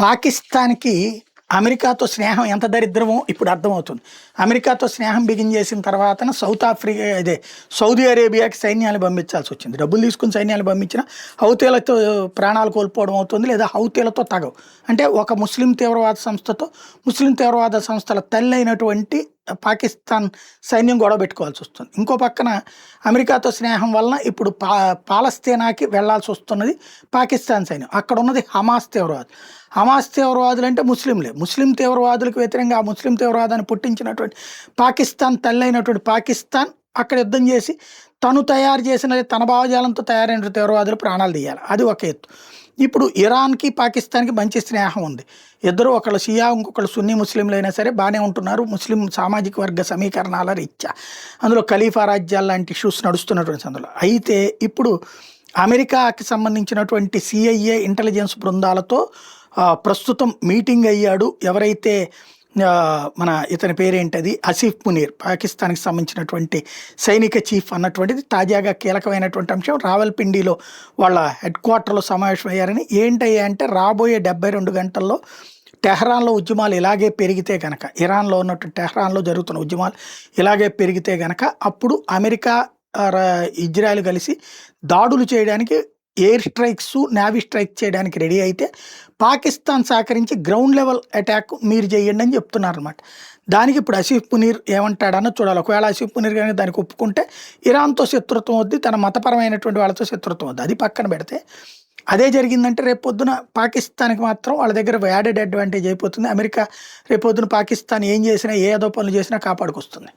పాకిస్తాన్‌కి అమెరికాతో స్నేహం ఎంత దరిద్రమో ఇప్పుడు అర్థమవుతుంది. అమెరికాతో స్నేహం బిగించేసిన తర్వాతన సౌదీ అరేబియాకి సైన్యాలు పంపించాల్సొచ్చింది. డబ్బులు తీసుకొని సైన్యాలు పంపించినా హౌతీలతో ప్రాణాలు కోల్పోవడం అవుతుంది. లేదా హౌతీలతో తగవు. అంటే ఒక ముస్లిం తీవ్రవాద సంస్థతో ముస్లిం తీవ్రవాద సంస్థల తల్లైనటువంటి పాకిస్తాన్ సైన్యం గొడవ పెట్టుకోవాల్సొస్తుంది. ఇంకో పక్కన అమెరికాతో స్నేహం వలన ఇప్పుడు పాలస్తీనాకి వెళ్లాల్సొస్తున్నది పాకిస్తాన్ సైన్యం. అక్కడున్నది హమాస్ తీవ్రవాదులు. హమాస్ తీవ్రవాదులంటే ముస్లింలే. ముస్లిం తీవ్రవాదులకు వ్యతిరేకంగా ఆ ముస్లిం తీవ్రవాదాన్ని పుట్టించినటువంటి పాకిస్తాన్ తల్లైనటువంటి పాకిస్తాన్ అక్కడ యుద్ధం చేసి తను తయారు చేసిన తన భావజాలంతో తయారైన తీవ్రవాదులు ప్రాణాలు తీయాలి. అది ఒక ఎత్తు. ఇప్పుడు ఇరాన్‌కి, పాకిస్తాన్‌కి మంచి స్నేహం ఉంది. ఇద్దరు ఒకళ్ళు షియా, ఇంకొకళ్ళు సున్నీ ముస్లింలైనా సరే బాగానే ఉంటున్నారు. ముస్లిం సామాజిక వర్గ సమీకరణాల రీత్యా. అందులో ఖలీఫా రాజ్యాల లాంటి ఇష్యూస్ నడుస్తున్నటువంటి సందర్భంలో. అయితే ఇప్పుడు అమెరికాకి సంబంధించినటువంటి CIA ఇంటెలిజెన్స్ బృందాలతో ప్రస్తుతం మీటింగ్ అయ్యాడు. ఎవరైతే మన ఇతని పేరేంటది ఆసిఫ్ మునీర్, పాకిస్తాన్‌కి సంబంధించినటువంటి సైనిక చీఫ్ అన్నటువంటిది తాజాగా కీలకమైనటువంటి అంశం. రావల్పిండిలో వాళ్ళ హెడ్ క్వార్టర్‌లో సమావేశమయ్యారని. ఏంటయ్యా అంటే రాబోయే 72 గంటల్లో టెహ్రాన్‌లో ఉద్యమాలు ఇలాగే పెరిగితే గనక, ఇరాన్‌లో ఉన్నటువంటి టెహ్రాన్‌లో జరుగుతున్న ఉద్యమాలు ఇలాగే పెరిగితే గనక అప్పుడు అమెరికా, ఇజ్రాయెల్ కలిసి దాడులు చేయడానికి ఎయిర్ స్ట్రైక్స్, నేవీ స్ట్రైక్ చేయడానికి రెడీ అయితే పాకిస్తాన్ సహకరించి గ్రౌండ్ లెవెల్ అటాక్ మీరు చేయండి అని చెప్తున్నారన్నమాట. దానికి ఇప్పుడు ఆసిఫ్ మునీర్ ఏమంటాడన్నో చూడాలి. ఒకవేళ ఆసిఫ్ మునీర్ కనుక దానికి ఒప్పుకుంటే ఇరాన్తో శత్రుత్వం వద్ది, తన మతపరమైనటువంటి వాళ్ళతో శత్రుత్వం వద్దు. అది పక్కన పెడితే అదే జరిగిందంటే రేపొద్దున పాకిస్తాన్కి మాత్రం వాళ్ళ దగ్గర యాడెడ్ అడ్వాంటేజ్ అయిపోతుంది. అమెరికా రేపొద్దున పాకిస్తాన్ ఏం చేసినా, ఏ అదో పనులు చేసినా కాపాడుకొస్తుంది.